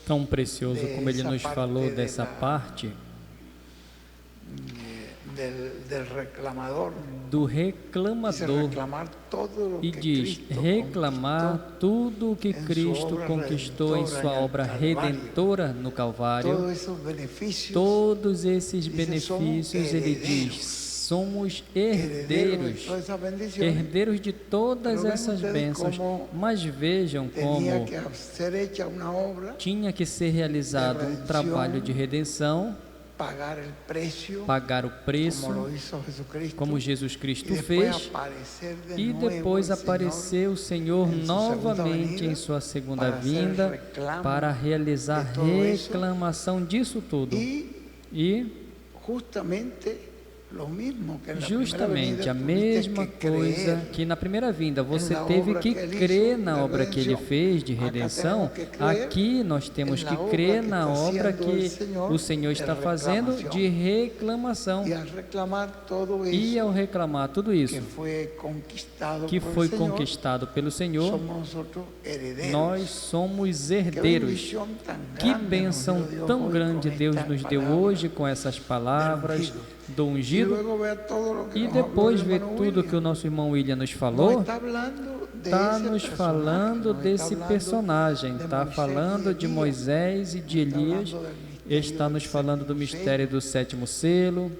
Tão precioso como ele nos falou dessa parte do reclamador, e diz: reclamar tudo o que Cristo conquistou em sua obra redentora no Calvário. Todos esses benefícios, ele diz, somos herdeiros, herdeiros de todas essas bênçãos. Mas vejam como tinha que ser realizado um trabalho de redenção, pagar o preço, como Jesus Cristo fez, e depois aparecer o Senhor novamente em sua segunda vinda para realizar reclamação disso tudo. E justamente a mesma coisa que na primeira vinda você teve que crer na obra que ele fez de redenção. Aqui nós temos que crer na obra que o Senhor está fazendo de reclamação. E ao reclamar tudo isso que foi conquistado pelo Senhor, nós somos herdeiros. Que bênção tão grande Deus nos deu hoje com essas palavras do ungido. E depois ver tudo que o nosso irmão William nos falou. Está nos falando desse personagem, está falando de Moisés e de Elias, está nos falando do mistério do sétimo selo.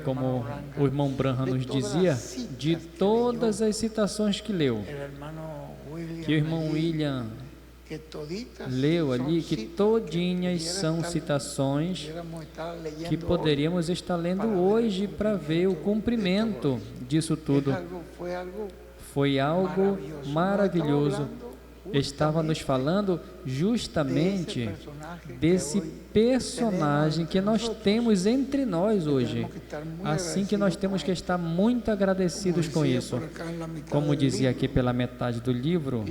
Como o irmão Branham nos dizia, de todas as citações que leu, que o irmão William leu ali, que todinhas são citações que poderíamos estar lendo hoje para ver o cumprimento disso tudo. Foi algo maravilhoso. Estava nos falando justamente desse personagem que nós temos entre nós hoje. Assim que nós temos que estar muito agradecidos com isso. Como dizia aqui pela metade do livro,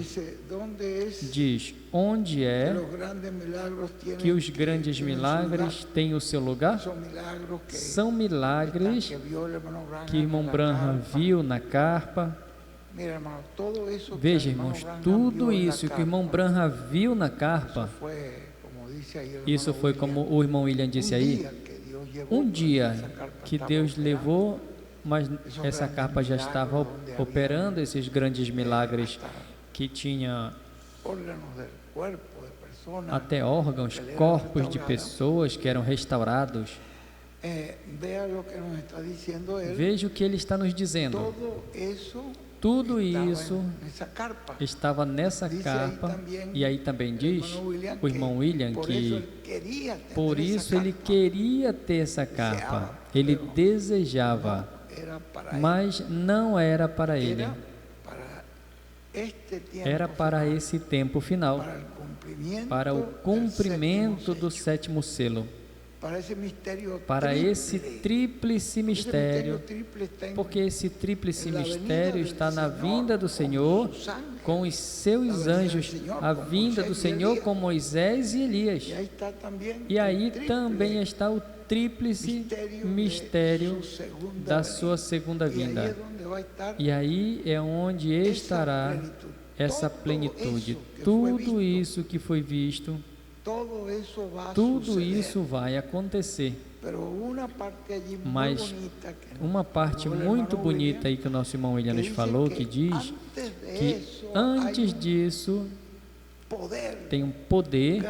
diz: onde é que os grandes milagres têm o seu lugar? São milagres que o irmão Branham viu na carpa. Veja, irmãos, tudo isso que o irmão Branham viu na carpa, isso foi como o irmão William disse aí, um dia que Deus levou, mas essa carpa já estava operando esses grandes milagres que tinha até órgãos, corpos de pessoas que eram restaurados. Veja o que ele está nos dizendo. Tudo isso estava nessa carpa, e aí também diz o irmão William que por isso ele queria ter essa carpa, ele desejava, mas não era para ele, era para esse tempo final, para o cumprimento do sétimo selo, para esse tríplice mistério, porque esse tríplice mistério está na vinda do Senhor com os seus anjos, a vinda do Senhor com Moisés e Elias, e aí também está o tríplice mistério da sua segunda vinda, e aí é onde estará essa plenitude. Tudo isso que foi visto, tudo isso vai acontecer, mas uma parte muito bonita aí que o nosso irmão William nos falou, que diz que antes disso tem um poder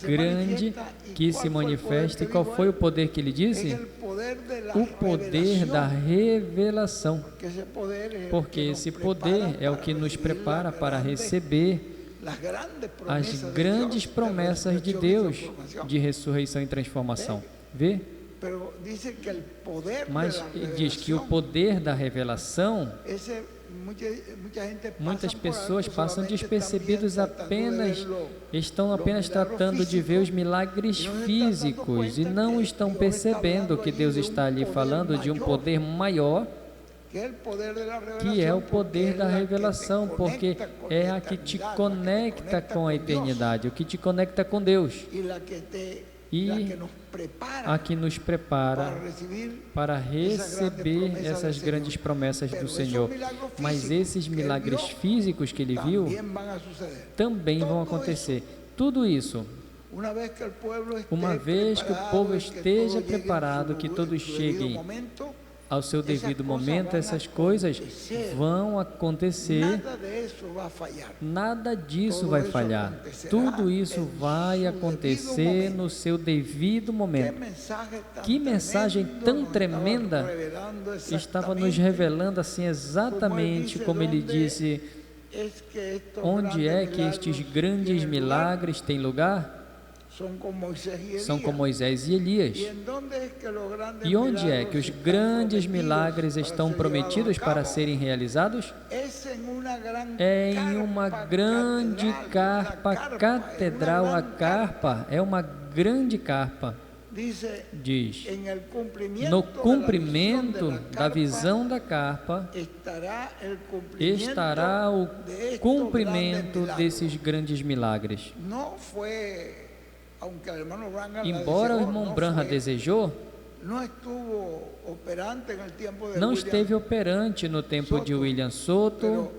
grande que se manifesta. E qual foi o poder que ele disse? O poder da revelação, porque esse poder é o que nos prepara para receber as grandes promessas de Deus de ressurreição e transformação. Vê? Mas diz que o poder da revelação, muitas pessoas passam despercebidos, estão apenas tratando de ver os milagres físicos e não estão percebendo que Deus está ali falando de um poder maior, que é o poder da revelação, porque é a que te conecta com a eternidade, o que te conecta com Deus, e a que nos prepara para receber essas grandes promessas do Senhor. Mas esses milagres físicos que ele viu também vão acontecer. Tudo isso, uma vez que o povo esteja preparado, que todos cheguem ao seu devido momento, essas coisas vão acontecer. Nada disso vai falhar. Tudo isso vai acontecer no seu devido momento. Que mensagem tão tremenda estava nos revelando assim exatamente como ele disse. Onde é que estes grandes milagres têm lugar? São com Moisés e Elias. E onde é que os grandes milagres estão prometidos para serem realizados? É em uma grande carpa catedral. A carpa é uma grande carpa. Diz, no cumprimento da visão da carpa estará o cumprimento desses grandes milagres. Embora o irmão Branham desejou, não esteve operante no tempo de William Soto,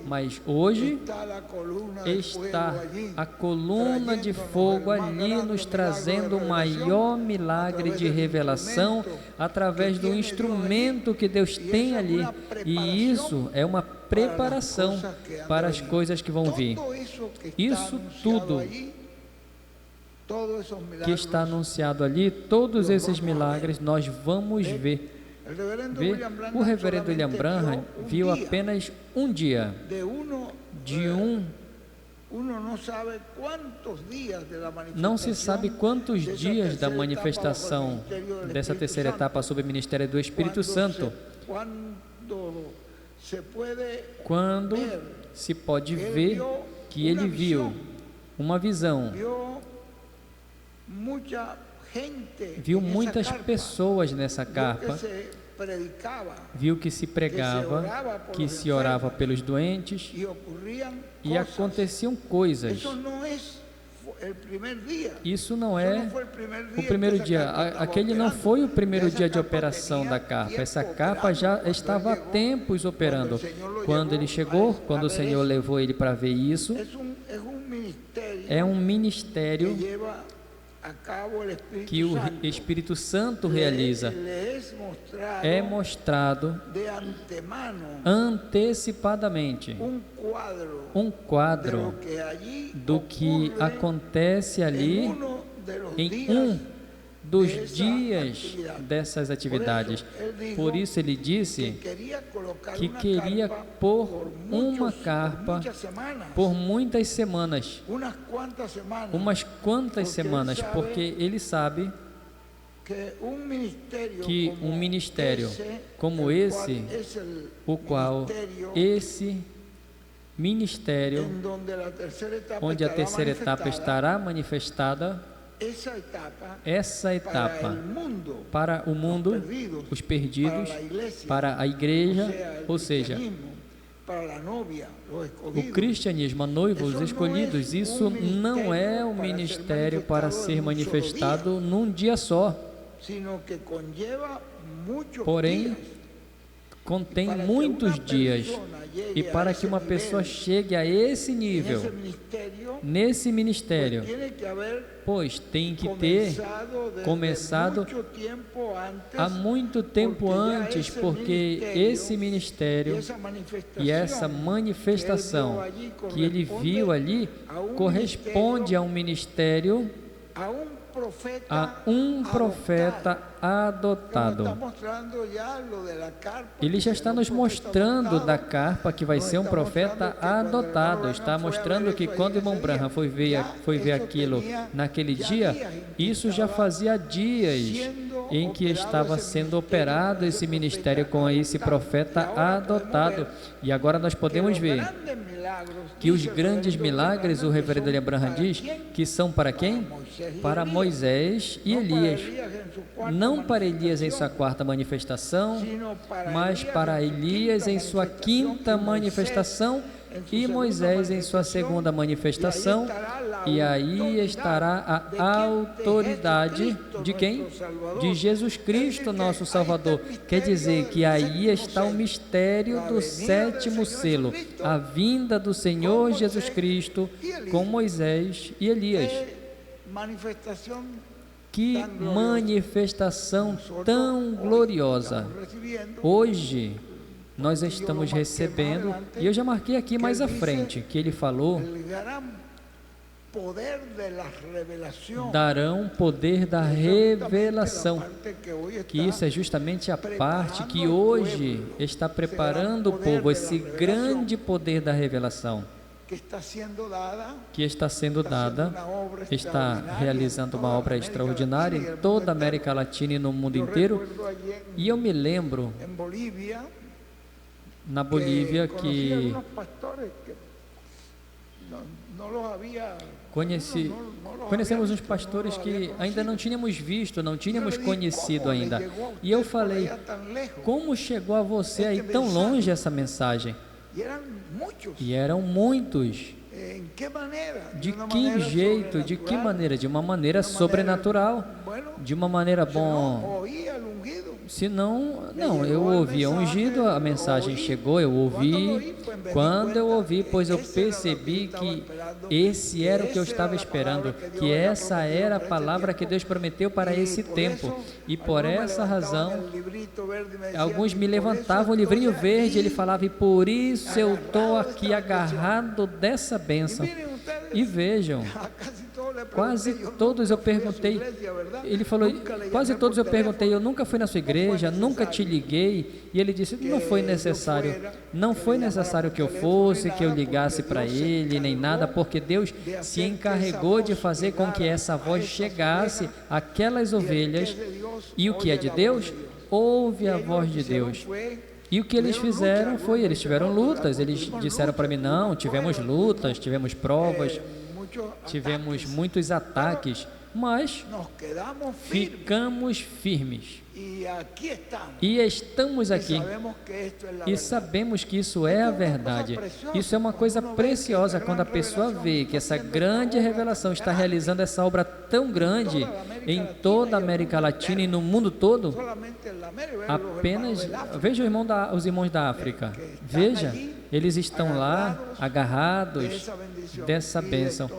mas hoje está a coluna de fogo ali nos trazendo o maior milagre de revelação através do instrumento que Deus tem ali. E isso é uma preparação para as coisas que vão vir. Isso tudo que está anunciado ali, todos esses milagres nós vamos ver. O reverendo William Branham viu apenas um dia não se sabe quantos dias da manifestação dessa terceira etapa sobre o ministério do Espírito Santo, quando se pode ver que ele viu uma visão, viu muitas pessoas nessa carpa, viu que se pregava, que se orava pelos doentes e aconteciam coisas. Isso não é o primeiro dia. Aquele não foi o primeiro dia de operação da carpa. Essa carpa já estava há tempos operando. Quando ele chegou, quando o Senhor levou ele para ver isso, é um ministério que o Espírito Santo realiza. É mostrado antecipadamente um quadro do que acontece ali em um dos dias dessas atividades. Por isso ele disse que queria pôr uma carpa por muitas semanas, umas quantas semanas, porque ele sabe que um ministério como esse, o qual esse ministério, onde a terceira etapa estará manifestada, essa etapa para o mundo, os perdidos, para a igreja, ou seja, o cristianismo, a noiva, os escolhidos, isso não é um ministério para ser manifestado num dia só, porém contém muitos dias, e para que uma pessoa chegue a esse nível, nesse ministério, pois tem que ter começado há muito tempo antes, porque esse ministério e essa manifestação que ele viu ali corresponde a um ministério, a um profeta adotado. Ele já está nos mostrando da carpa que vai ser um profeta adotado. Está mostrando que quando o irmão Branham foi ver aquilo naquele dia, isso já fazia dias em que estava sendo operado esse ministério com esse profeta adotado. E agora nós podemos ver que os grandes milagres, o reverendo William Branham diz, que são para quem? Para Moisés e Elias. Não para Elias em sua quarta manifestação, mas para Elias em sua quinta manifestação, e Moisés em sua segunda manifestação, e aí estará a autoridade de quem? De Jesus Cristo, nosso Salvador. Quer dizer que aí está o mistério do sétimo selo, a vinda do Senhor Jesus Cristo com Moisés e Elias. Que manifestação tão gloriosa! Hoje nós estamos recebendo, e eu já marquei aqui mais à frente, que ele falou: darão poder da revelação, que isso é justamente a parte que hoje está preparando o povo, esse grande poder da revelação, que está sendo dada, está realizando uma obra extraordinária em toda a América Latina e no mundo inteiro. E eu me lembro, na Bolívia, que conhecemos uns pastores que ainda não tínhamos visto, não tínhamos conhecido ainda. E eu falei: como chegou a você aí tão longe essa mensagem? E eram muitos. De que jeito, de que maneira? De uma maneira sobrenatural, de uma maneira bom. Se não, eu ouvia ungido, a mensagem chegou, eu ouvi. Quando eu ouvi, pois eu percebi que esse era o que eu estava esperando, que essa era a palavra que Deus prometeu para esse tempo. E por essa razão, alguns me levantavam o livrinho verde, ele falava: e por isso eu estou aqui agarrado dessa bênção. E vejam, quase todos eu perguntei, ele falou, quase todos eu perguntei: eu nunca fui na sua igreja, nunca te liguei. E ele disse: não foi necessário, não foi necessário que eu fosse, que eu ligasse para ele, nem nada, porque Deus se encarregou de fazer com que essa voz chegasse àquelas ovelhas, e o que é de Deus, ouve a voz de Deus. E o que eles fizeram foi, eles tiveram lutas, eles disseram para mim: não, tivemos lutas, tivemos provas, tivemos muitos ataques, mas ficamos firmes. E estamos aqui. E sabemos que isso é a verdade. Isso é uma coisa preciosa quando a pessoa vê que essa grande revelação está realizando essa obra tão grande em toda a América Latina e no mundo todo. Apenas veja os irmãos da África. Veja, eles estão lá agarrados dessa bênção.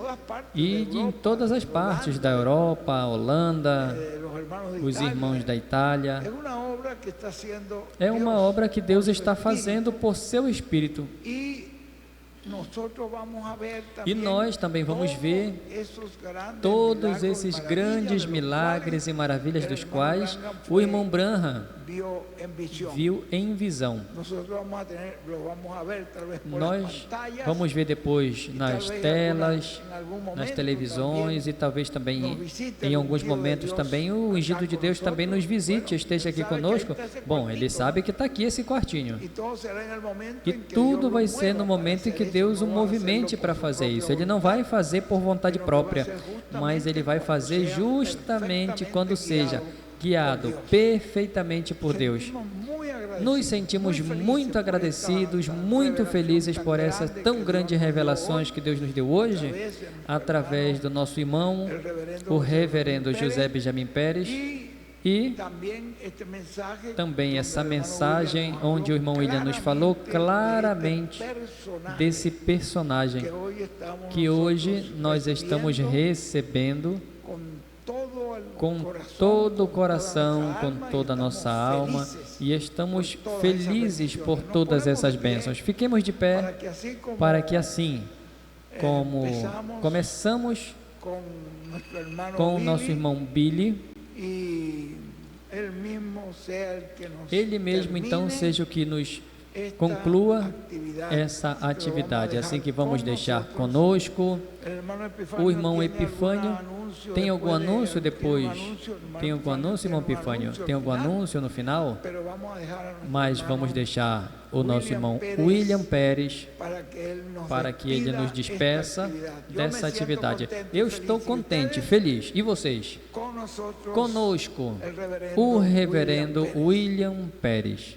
E em todas as partes da Europa, Holanda, os irmãos da Itália. É uma obra que Deus está fazendo por seu Espírito. E nós também vamos ver todos esses grandes milagres e maravilhas dos quais o irmão Branham viu em visão. Nós vamos ver depois nas telas, nas televisões, e talvez também em alguns momentos também o ungido de Deus também nos visite, esteja aqui conosco. Bom, ele sabe que está aqui esse quartinho. E tudo vai ser no momento em que Deus o movimente para fazer isso. Ele não vai fazer por vontade própria, mas ele vai fazer justamente quando seja guiado perfeitamente por Deus. Nos sentimos muito agradecidos, muito felizes por essas tão grandes revelações que Deus nos deu hoje, através do nosso irmão, o reverendo José Benjamin Pérez, e também essa mensagem onde o irmão William nos falou claramente desse personagem que hoje nós estamos recebendo com todo o coração, com toda a nossa alma, e estamos felizes por todas essas bênçãos. Fiquemos de pé para que assim como começamos com o nosso irmão Billy, ele mesmo então seja o que nos conclua essa atividade. Assim que vamos deixar conosco o irmão Epifânio. Tem algum anúncio depois? Tem algum anúncio, irmão Epifânio? Tem algum anúncio no final? Mas vamos deixar o nosso irmão William Pérez para que ele nos despeça dessa atividade. Eu estou contente, feliz. E vocês? Conosco, o reverendo William Pérez.